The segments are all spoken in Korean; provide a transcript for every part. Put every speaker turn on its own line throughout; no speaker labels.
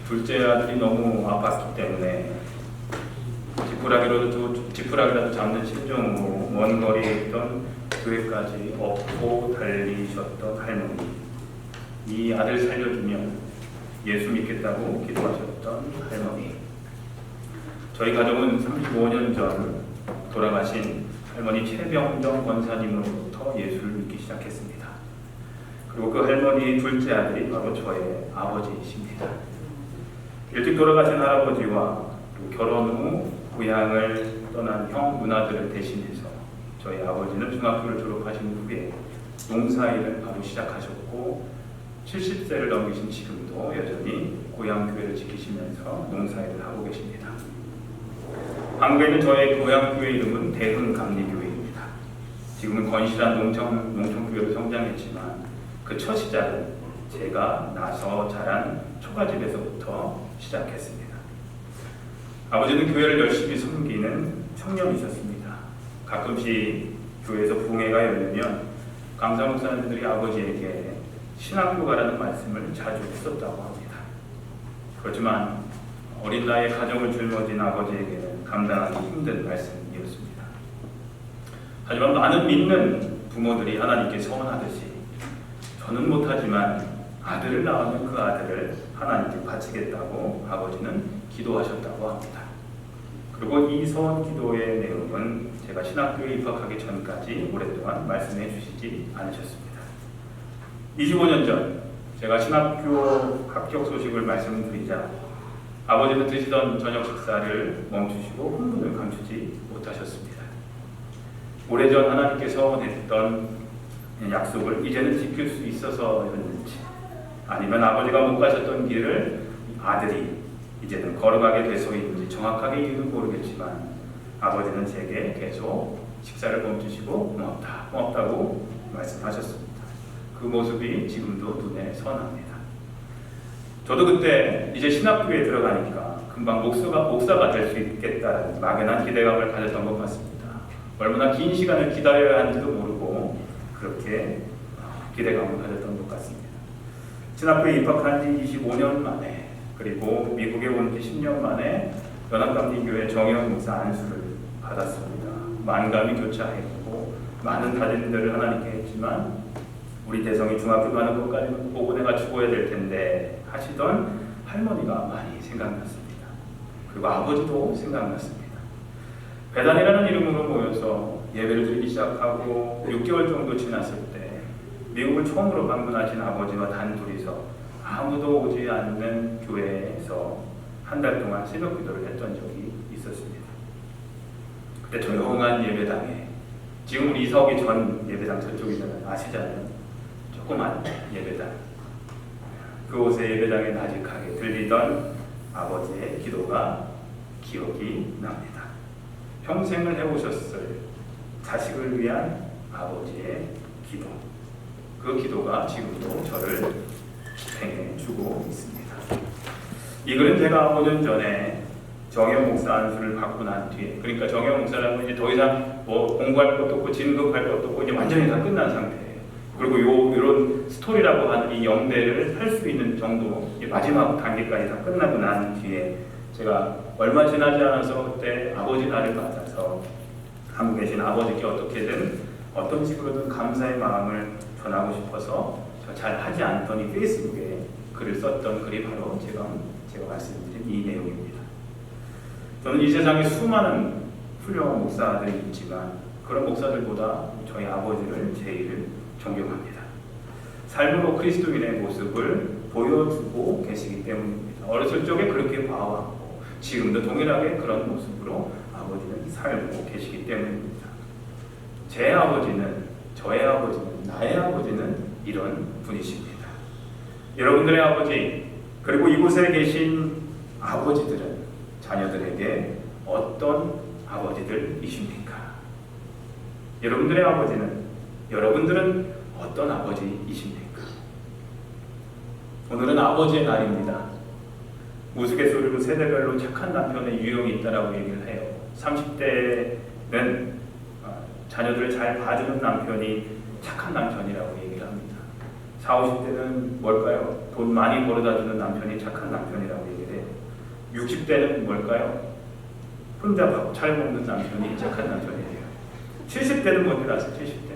둘째 아들이 너무 아팠기 때문에 지푸라기라도 잡는 심정으로 먼 거리에 있던 교회까지 업고 달리셨던 할머니. 이 아들 살려주면 예수 믿겠다고 기도하셨던 할머니. 저희 가족은 35년 전 돌아가신 할머니 최병정 권사님으로부터 예수를 믿기 시작했습니다. 그리고 그 할머니의 둘째 아들이 바로 저의 아버지이십니다. 일찍 돌아가신 할아버지와 결혼 후 고향을 떠난 형 누나들을 대신해서 저희 아버지는 중학교를 졸업하신 후에 농사일을 바로 시작하셨고 70세를 넘기신 지금도 여전히 고향 교회를 지키시면서 농사일을 하고 계십니다. 한국에 있는 저의 고향 교회 이름은 대흥감리교회입니다. 지금은 건실한 농촌교회로 성장했지만 그 첫 시작은 제가 나서 자란 초가집에서부터 시작했습니다. 아버지는 교회를 열심히 섬기는 청년이셨습니다. 가끔씩 교회에서 부흥회가 열리면 강사 목사님들이 아버지에게 신학교 가라는 말씀을 자주 했었다고 합니다. 그렇지만 어린 나이에 가정을 짊어진 아버지에게는 감당하기 힘든 말씀이었습니다. 하지만 많은 믿는 부모들이 하나님께 서원하듯이 저는 못하지만 아들을 낳으면 그 아들을 하나님께 바치겠다고 아버지는 기도하셨다고 합니다. 그리고 이 서원 기도의 내용은 제가 신학교에 입학하기 전까지 오랫동안 말씀해 주시지 않으셨습니다. 25년 전 제가 신학교 합격 소식을 말씀드리자 아버지는 드시던 저녁 식사를 멈추시고 흥분을 감추지 못하셨습니다. 오래전 하나님께 서원했던 약속을 이제는 지킬 수 있어서였는지 아니면 아버지가 못 가셨던 길을 아들이 이제는 걸어가게 돼서인지 정확하게 이유는 모르겠지만 아버지는 제게 계속 식사를 멈추시고 고맙다고 말씀하셨습니다. 그 모습이 지금도 눈에 선합니다. 저도 그때 이제 신학교에 들어가니까 금방 목사가 될 수 있겠다는 막연한 기대감을 가졌던 것 같습니다. 얼마나 긴 시간을 기다려야 하는지도 모르고 그렇게 기대감을 가졌던 것 같습니다. 신학교에 입학한 지 25년 만에 그리고 미국에 온 지 10년 만에 연합감리교회 정영 목사 안수를 받았습니다. 만감이 교차했고 많은 다짐들을 하나님께 했지만 우리 대성이 중학교 가는 것까지는 보고 내가 죽어야 될 텐데 하시던 할머니가 많이 생각났습니다. 그리고 아버지도 생각났습니다. 배단이라는 이름으로 모여서 예배를 드리기 시작하고 6개월 정도 지났을 때 미국을 처음으로 방문하신 아버지와 단둘이서 아무도 오지 않는 교회에서 한 달 동안 새벽 기도를 했던 적이 있었습니다. 그때 조용한 예배당에 지금 우리 이사 오기 전 예배당 저쪽이잖아요. 아시잖아요. 조그만 예배당. 그곳의 예배당에 나직하게 들리던 아버지의 기도가 기억이 납니다. 평생을 해오셨을 자식을 위한 아버지의 기도. 그 기도가 지금도 저를 지탱해 주고 있습니다. 이 글은 제가 5년 전에 정영 목사 안수를 받고 난 뒤에, 그러니까 정영 목사라고 이제 더 이상 뭐 공부할 것도 없고 진급할 것도 없고 이제 완전히 다 끝난 상태예요. 그리고 이런 스토리라고 하는 이 영대를 할 수 있는 정도 마지막 단계까지 다 끝나고 난 뒤에 제가 얼마 지나지 않아서 그때 아버지 날을 받아서 한국에 계신 아버지께 어떻게든 어떤 식으로든 감사의 마음을 전하고 싶어서 잘 하지 않더니 페이스북에 글을 썼던 글이 바로 제가 말씀드린 이 내용입니다. 저는 이 세상에 수많은 훌륭한 목사들이 있지만 그런 목사들보다 저희 아버지를 제일 존경합니다. 삶으로 그리스도인의 모습을 보여주고 계시기 때문입니다. 어렸을 적에 그렇게 봐왔고 지금도 동일하게 그런 모습으로 아버지는 살고 계시기 때문입니다. 제 아버지는, 저의 아버지는, 나의 아버지는 이런 분이십니다. 여러분들의 아버지, 그리고 이곳에 계신 아버지들은 자녀들에게 어떤 아버지들이십니까? 여러분들의 아버지는, 여러분들은 어떤 아버지이십니까? 오늘은 아버지의 날입니다. 우스갯소리로 세대별로 착한 남편의 유형이 있다고 얘기를 해요. 30대는 자녀들을 잘 봐주는 남편이 착한 남편이라고 얘기를 합니다. 40, 50대는 뭘까요? 돈 많이 벌어다 주는 남편이 착한 남편이라고 얘기를 해요. 60대는 뭘까요? 혼자 밥 잘 먹는 남편이 착한 남편이에요. 70대는 뭔지 아세요? 70대?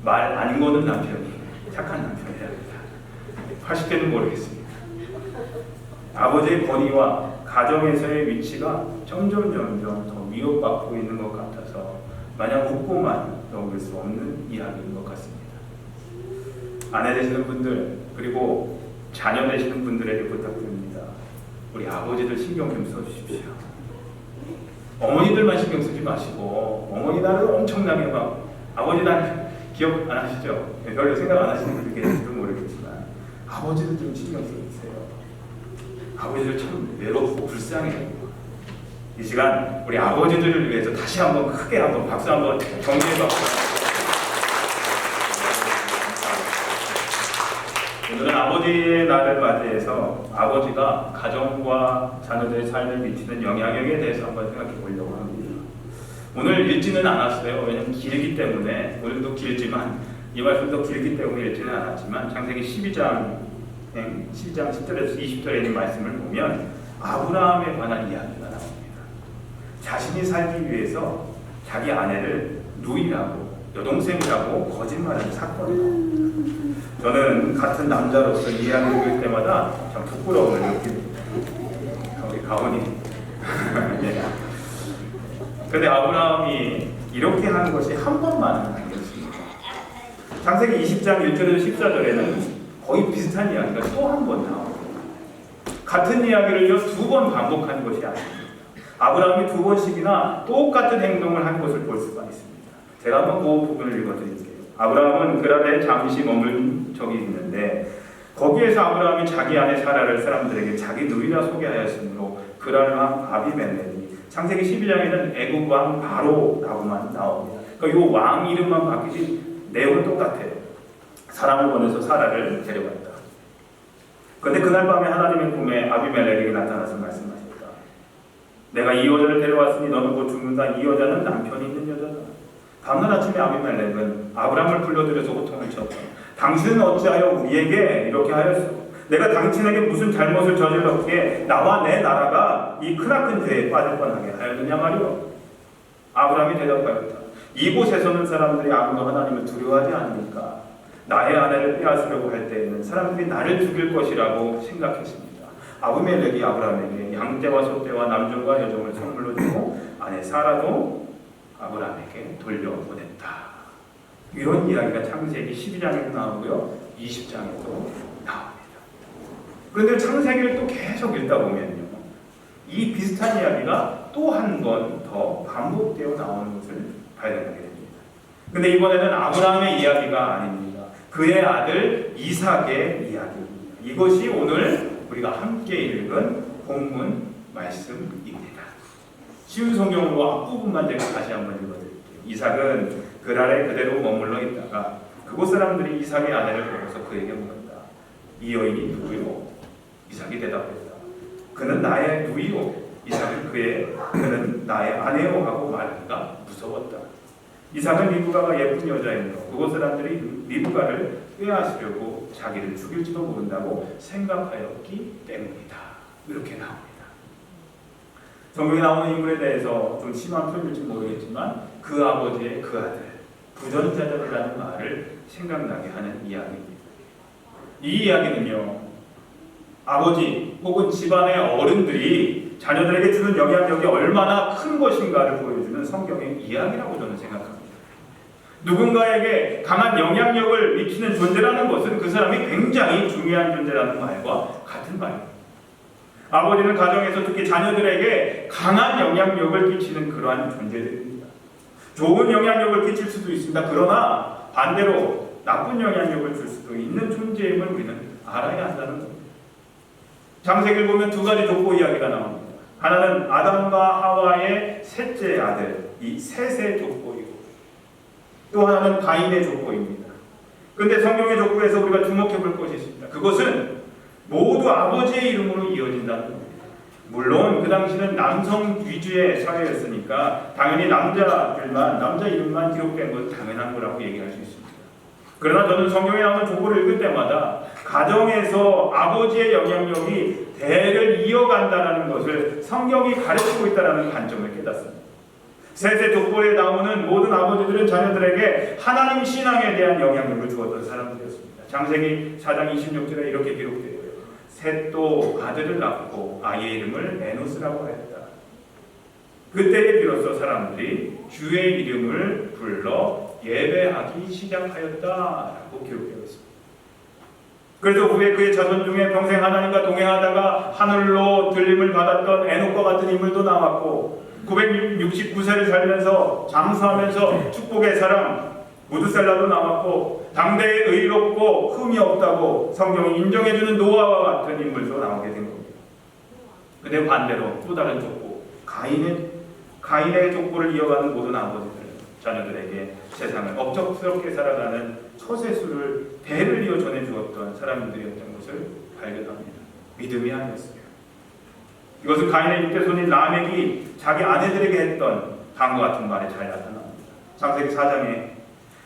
말 안 거는 남편이 착한 남편이랍니다. 80대는 모르겠습니다. 아버지의 권위와 가정에서의 위치가 점점 더 위협받고 있는 것 같아서 마냥 웃고만 넘길 수 없는 이야기인 것 같습니다. 아내 되시는 분들 그리고 자녀 되시는 분들에게 부탁드립니다. 우리 아버지들 신경 좀 써주십시오. 어머니들만 신경 쓰지 마시고 어머니 나를 엄청나게 막 아버지 날 기억 안 하시죠? 별로 생각 안 하시는 분들 계실지도 모르겠지만 아버지들 좀 신경 써주세요. 아버지들 참 외롭고 불쌍해요. 이 시간 우리 아버지들을 위해서 다시 한번 크게 한번 박수 한번 정리해서 오늘은 아버지의 날을 맞이해서 아버지가 가정과 자녀들의 삶에 미치는 영향력에 대해서 한번 생각해 보려고 합니다. 오늘 읽지는 않았어요. 왜냐하면 길기 때문에 오늘도 길지만 이 말씀도 길기 때문에 읽지는 않았지만 창세기 12장 10절에서 20절에 있는 말씀을 보면 아브라함에 관한 이야기가 나옵니다. 자신이 살기 위해서 자기 아내를 누이라고 여동생이라고 거짓말하는 사건이에요. 저는 같은 남자로서 이 이야기를 읽을 때마다 참 부끄러움을 느낍니다. 우리 가훈이. 네. 근데 아브라함이 이렇게 하는 것이 한 번만은 아니었습니다. 창세기 20장 1절에서 14절에는 거의 비슷한 이야기가 또 한 번 나옵니다. 같은 이야기를 2번 반복한 것이 아닙니다. 아브라함이 2번씩이나 똑같은 행동을 한 것을 볼 수가 있습니다. 제가 한번 그 부분을 읽어드릴게요. 아브라함은 그랄에 잠시 머문 적이 있는데 거기에서 아브라함이 자기 아내 사라를 사람들에게 자기 누이라 소개하였으므로 그랄 왕 아비멜렉이 창세기 12장에는 애굽 왕 바로라고만 나옵니다. 그러니까 이 왕 이름만 바뀌지 내용은 똑같아요. 사람을 보내서 사라를 데려갔다. 그런데 그날 밤에 하나님의 꿈에 아비멜렉에게 나타나서 말씀하셨다. 내가 이 여자를 데려왔으니 너는 곧 죽는다. 이 여자는 남편이 있는 여자다. 다음날 아침에 아비멜렉은 아브람을 불러들여서 호통을 쳤다. 당신은 어찌하여 우리에게 이렇게 하였소? 내가 당신에게 무슨 잘못을 저질렀기에 나와 내 나라가 이 크나큰 죄에 빠질 뻔하게 하였느냐 말이오. 아브람이 대답하였다. 이곳에서는 사람들이 아무도 하나님을 두려워하지 않으니까 나의 아내를 빼앗으려고 할 때에는 사람들이 나를 죽일 것이라고 생각했습니다. 아비멜렉이 아브람에게 양떼와 소떼와 남종과 여종을 선물로 주고 아내 사라도 아브람에게 돌려보냈다. 이런 이야기가 창세기 12장에도 나오고요. 20장에도 나옵니다. 그런데 창세기를 또 계속 읽다 보면요. 이 비슷한 이야기가 또 한 번 더 반복되어 나오는 것을 발견하게 됩니다. 그런데 이번에는 아브라함의 이야기가 아닙니다. 그의 아들 이삭의 이야기입니다. 이것이 오늘 우리가 함께 읽은 본문 말씀입니다. 쉬운 성경으로 앞부분만 제가 다시 한번 읽어드릴게요. 이삭은 그랄에 그대로 머물러 있다가 그곳 사람들이 이삭의 아내를 보고서 그에게 물었다. 이 여인이 누구요? 이삭이 대답했다. 그는 나의 누이요. 이삭은 그는 나의 아내요 하고 말하니까 무서웠다. 이삭은 리브가가 예쁜 여자이므로 그곳 사람들이 리브가를 빼앗으려고 자기를 죽일지도 모른다고 생각하였기 때문이다. 이렇게 나옵니다. 성경에 나오는 인물에 대해서 좀 심한 표현일지 모르겠지만 그 아버지의 그 아들 부전자들이라는 말을 생각나게 하는 이야기입니다. 이 이야기는요, 아버지 혹은 집안의 어른들이 자녀들에게 주는 영향력이 얼마나 큰 것인가를 보여주는 성경의 이야기라고 저는 생각합니다. 누군가에게 강한 영향력을 미치는 존재라는 것은 그 사람이 굉장히 중요한 존재라는 말과 같은 말입니다. 아버지는 가정에서 특히 자녀들에게 강한 영향력을 끼치는 그러한 존재들입니다. 좋은 영향력을 끼칠 수도 있습니다. 그러나 반대로 나쁜 영향력을 줄 수도 있는 존재임을 우리는 알아야 한다는 겁니다. 창세기를 보면 두 가지 족보 이야기가 나옵니다. 하나는 아담과 하와의 셋째 아들, 이 셋의 족보이고 또 하나는 가인의 족보입니다. 그런데 성경의 족보에서 우리가 주목해 볼 것이 있습니다. 그것은 모두 아버지의 이름으로 이어진다는 겁니다. 물론 그 당시는 남성 위주의 사회였으니까 당연히 남자 이름만 기록된 것은 당연한 거라고 얘기할 수 있습니다. 그러나 저는 성경에 나오는 족보를 읽을 때마다 가정에서 아버지의 영향력이 대를 이어간다는 것을 성경이 가르치고 있다는 관점을 깨닫습니다. 세세 족보에 나오는 모든 아버지들은 자녀들에게 하나님 신앙에 대한 영향력을 주었던 사람들이었습니다. 창세기 4장 26절에 이렇게 기록되어요. 셋도 아들을 낳고 아이의 이름을 에노스라고 하였다. 그때에 비로소 사람들이 주의 이름을 불러 예배하기 시작하였다라고 기록되어 있습니다. 그래서 후에 그의 자손 중에 평생 하나님과 동행하다가 하늘로 들림을 받았던 에녹과 같은 인물도 나왔고 969세를 살면서 장수하면서 축복의 사람 무드셀라도 나왔고 당대에 의롭고 흠이 없다고 성경이 인정해주는 노아와 같은 인물도 나오게 된 겁니다. 근데 반대로 또 다른 족보 가인의 족보를 이어가는 모든 아버지들은 자녀들에게 세상을 억척스럽게 살아가는 처세수를 대를 이어 전해주었던 사람들이었던 것을 발견합니다. 믿음이 아니었습니다. 이것은 가인의 6대 손인 라멕이 자기 아내들에게 했던 다음과 같은 말에 잘 나타납니다. 창세기 4장에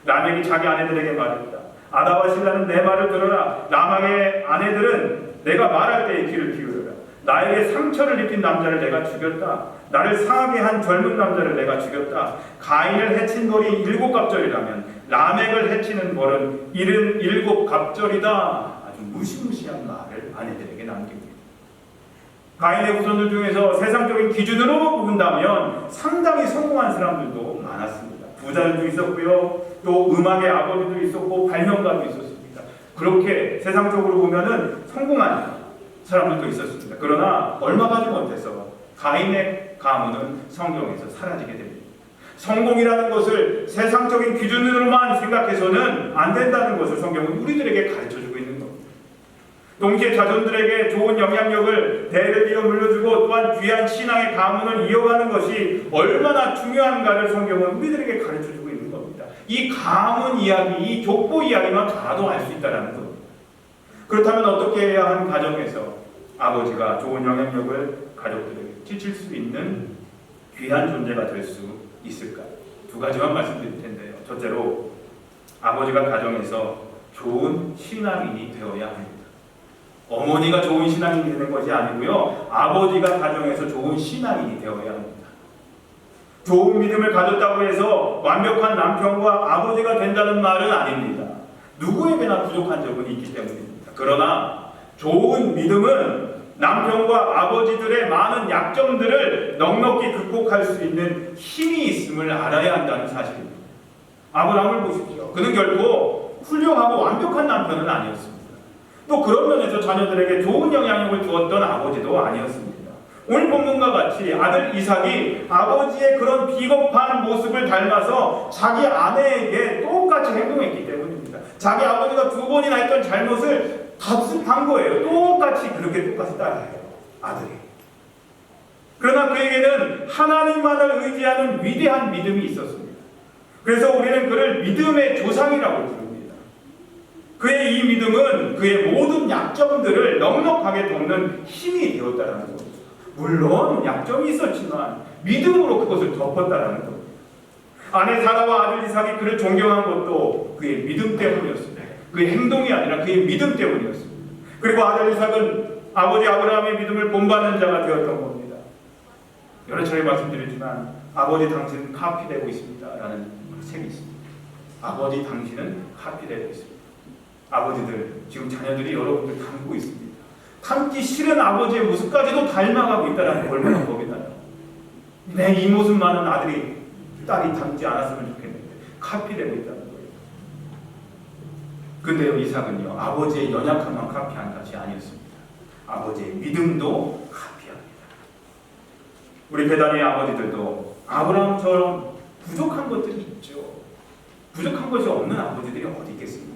라멕이 자기 아내들에게 말했다. 아다와 실라는 내 말을 들어라. 라멕의 아내들은 내가 말할 때에 귀를 기울여라. 나에게 상처를 입힌 남자를 내가 죽였다. 나를 상하게 한 젊은 남자를 내가 죽였다. 가인을 해친 벌이 7갑절이라면 라멕을 해치는 벌은 77갑절이다. 아주 무시무시한 말을 아내들에게 남깁니다. 가인의 후손들 중에서 세상적인 기준으로 본다면 상당히 성공한 사람들도 많았습니다. 부자들도 있었고요. 또 음악의 아버지도 있었고 발명가도 있었습니다. 그렇게 세상적으로 보면은 성공한 사람들도 있었습니다. 그러나 얼마 가지 못해서 가인의 가문은 성경에서 사라지게 됩니다. 성공이라는 것을 세상적인 기준으로만 생각해서는 안 된다는 것을 성경은 우리들에게 가르쳐주고 있는 겁니다. 동시에 자손들에게 좋은 영향력을 대를 이어 물려주고 또한 귀한 신앙의 가문을 이어가는 것이 얼마나 중요한가를 성경은 우리들에게 가르쳐주고 있는 겁니다. 이 가문 이야기, 이 족보 이야기만 봐도 알 수 있다는 겁니다. 그렇다면 어떻게 해야 한 가정에서 아버지가 좋은 영향력을 가족들에게 끼칠 수 있는 귀한 존재가 될 수 있을까? 두 가지만 말씀드릴 텐데요. 첫째로 아버지가 가정에서 좋은 신앙인이 되어야 합니다. 어머니가 좋은 신앙인이 되는 것이 아니고요. 아버지가 가정에서 좋은 신앙인이 되어야 합니다. 좋은 믿음을 가졌다고 해서 완벽한 남편과 아버지가 된다는 말은 아닙니다. 누구에게나 부족한 점은 있기 때문입니다. 그러나 좋은 믿음은 남편과 아버지들의 많은 약점들을 넉넉히 극복할 수 있는 힘이 있음을 알아야 한다는 사실입니다. 아브라함을 보십시오. 그는 결코 훌륭하고 완벽한 남편은 아니었습니다. 또 그런 면에서 자녀들에게 좋은 영향력을 주었던 아버지도 아니었습니다. 오늘 본문과 같이 아들 이삭이 아버지의 그런 비겁한 모습을 닮아서 자기 아내에게 똑같이 행동했기 때문입니다. 자기 아버지가 2번이나 했던 잘못을 답습한 거예요. 똑같이 따라해요. 아들이. 그러나 그에게는 하나님만을 의지하는 위대한 믿음이 있었습니다. 그래서 우리는 그를 믿음의 조상이라고 부릅니다. 그의 이 믿음은 그의 모든 약점들을 넉넉하게 덮는 힘이 되었다는 겁니다. 물론 약점이 있었지만 믿음으로 그것을 덮었다는 겁니다. 아내 사라와 아들 이삭이 그를 존경한 것도 그의 믿음 때문이었습니다. 그의 행동이 아니라 그의 믿음 때문이었습니다. 그리고 아들 이삭은 아버지 아브라함의 믿음을 본받는 자가 되었던 겁니다. 여러 차례 말씀드렸지만 아버지 당신은 카피되고 있습니다 라는 책이 있습니다. 아버지 당신은 카피되고 있습니다. 아버지들, 지금 자녀들이 여러분들 닮고 있습니다. 닮기 싫은 아버지의 모습까지도 닮아가고 있다는 게 얼마나 겁이 나요. 내 이 모습만은 딸이 닮지 않았으면 좋겠는데 카피되고 있다는 거예요. 근데요, 이삭은요, 아버지의 연약함만 카피한 것이 아니었습니다. 아버지의 믿음도 카피합니다. 우리 배단의 아버지들도 아브라함처럼 부족한 것들이 있죠. 부족한 것이 없는 아버지들이 어디 있겠습니까?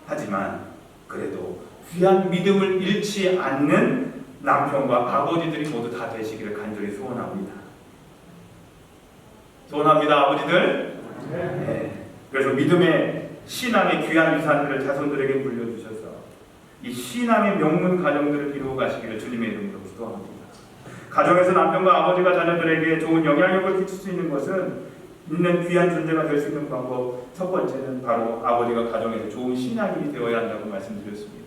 하지만 그래도 귀한 믿음을 잃지 않는 남편과 아버지들이 모두 다 되시기를 간절히 소원합니다. 소원합니다, 아버지들. 네. 그래서 믿음의 신앙의 귀한 유산들을 자손들에게 물려주셔서 이 신앙의 명문 가정들을 이루어 가시기를 주님의 이름으로 기도합니다. 가정에서 남편과 아버지가 자녀들에게 좋은 영향력을 끼칠 수 있는 것은 있는 귀한 존재가 될 수 있는 방법, 첫 번째는 바로 아버지가 가정에서 좋은 신앙인이 되어야 한다고 말씀드렸습니다.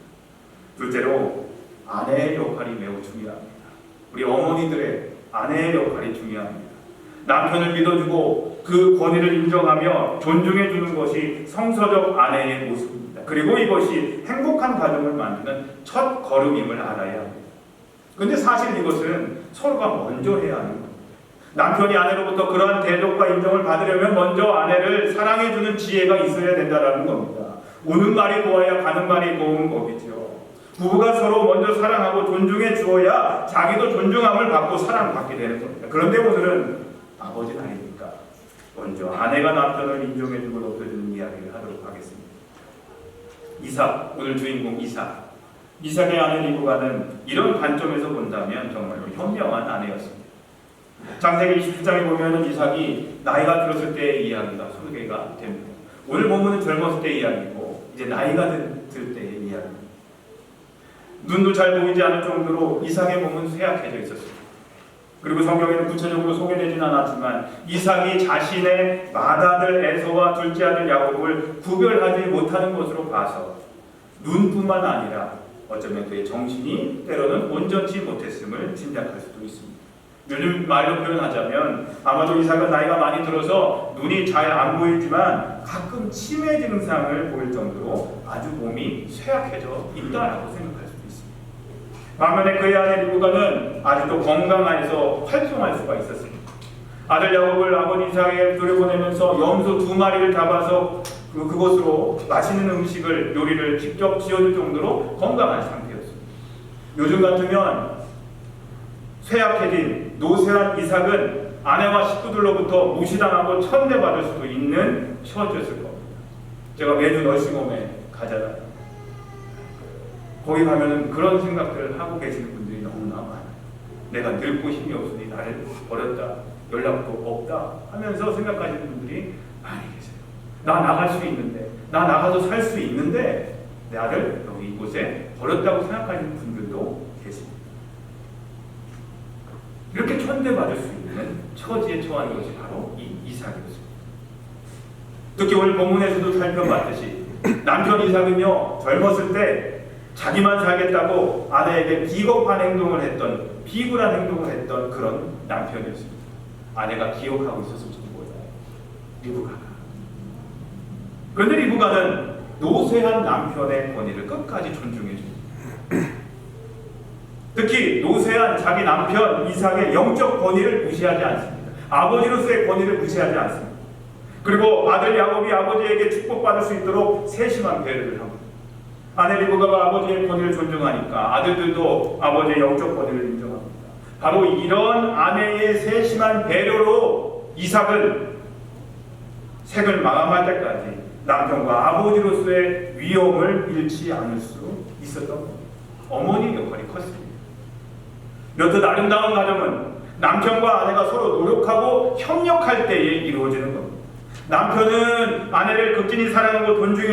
둘째로 아내의 역할이 매우 중요합니다. 우리 어머니들의 아내의 역할이 중요합니다. 남편을 믿어주고 그 권위를 인정하며 존중해주는 것이 성서적 아내의 모습입니다. 그리고 이것이 행복한 가정을 만드는 첫 걸음임을 알아야 합니다. 그런데 사실 이것은 서로가 먼저 해야 하는 겁니다. 남편이 아내로부터 그러한 대접과 인정을 받으려면 먼저 아내를 사랑해주는 지혜가 있어야 된다는 겁니다. 오는 말이 고와야 가는 말이 고운 법이죠. 부부가 서로 먼저 사랑하고 존중해 주어야 자기도 존중함을 받고 사랑받게 되는 겁니다. 그런데 오늘은 아버지는 아니니까 먼저 아내가 남편을 인정해주고 높여주는 이야기를 하도록 하겠습니다. 이삭, 오늘 주인공 이삭. 이삭의 아내 리브가는 이런 관점에서 본다면 정말로 현명한 아내였습니다. 창세기 27장에 보면 이삭이 나이가 들었을 때의 이야기가 소개가 됩니다. 오늘 본문은 젊었을 때의 이야기고 이제 나이가 들 때의 이야기입니다. 눈도 잘 보이지 않을 정도로 이삭의 몸은 쇠약해져 있었습니다. 그리고 성경에는 구체적으로 소개되진 않았지만 이삭이 자신의 맏아들 에서와 둘째 아들 야곱을 구별하지 못하는 것으로 봐서 눈뿐만 아니라 어쩌면 그의 정신이 때로는 온전치 못했음을 짐작할 수도 있습니다. 요즘 말로 표현하자면 아마도 이삭은 나이가 많이 들어서 눈이 잘 안 보이지만 가끔 치매 증상을 보일 정도로 아주 몸이 쇠약해져 있다라고 생각할 수도 있습니다. 반면에 그의 아내 리브가는 아직도 건강해서 활동할 수가 있었습니다. 아들 야곱을 아버지 이삭에게 들여보내면서 염소 2마리를 잡아서 그곳으로 맛있는 음식을 요리를 직접 지어줄 정도로 건강한 상태였습니다. 요즘 같으면 쇠약해진 노쇠한 이삭은 아내와 식구들로부터 무시당하고 천대받을 수도 있는 처지였을 겁니다. 제가 매주 너싱홈에 가잖아요. 거기 가면은 그런 생각들을 하고 계시는 분들이 너무나 많아요. 내가 늙고 힘이 없으니 나를 버렸다, 연락도 없다 하면서 생각하시는 분들이 많이 계세요. 나 나갈 수 있는데, 나 나가서 살 수 있는데 내 아들 여기 이곳에 버렸다고 생각하시는 분들도 계십니다. 이렇게 천대받을 수 있는 처지에 처한 것이 바로 이 이삭이었습니다. 특히 오늘 본문에서도 살펴봤듯이 남편 이삭은요, 젊었을 때 자기만 살겠다고 아내에게 비겁한 행동을 했던, 비굴한 행동을 했던 그런 남편이었습니다. 아내가 기억하고 있었을지도 몰라요. 리브가가. 그런데 리브가는 노쇠한 남편의 권위를 끝까지 존중해줍니다. 특히 노쇠한 자기 남편 이삭의 영적 권위를 무시하지 않습니다. 아버지로서의 권위를 무시하지 않습니다. 그리고 아들 야곱이 아버지에게 축복받을 수 있도록 세심한 배려를 합니다. 아내 리브가가 아버지의 권위를 존중하니까 아들들도 아버지의 영적 권위를 인정합니다. 바로 이런 아내의 세심한 배려로 이삭은 생을 마감할 때까지 남편과 아버지로서의 위엄을 잃지 않을 수 있었던 겁니다. 어머니 역할이 컸습니다. 여튼 아름다운 가정은 남편과 아내가 서로 노력하고 협력할 때에 이루어지는 겁니다. 남편은 아내를 극진히 사랑하고 존중해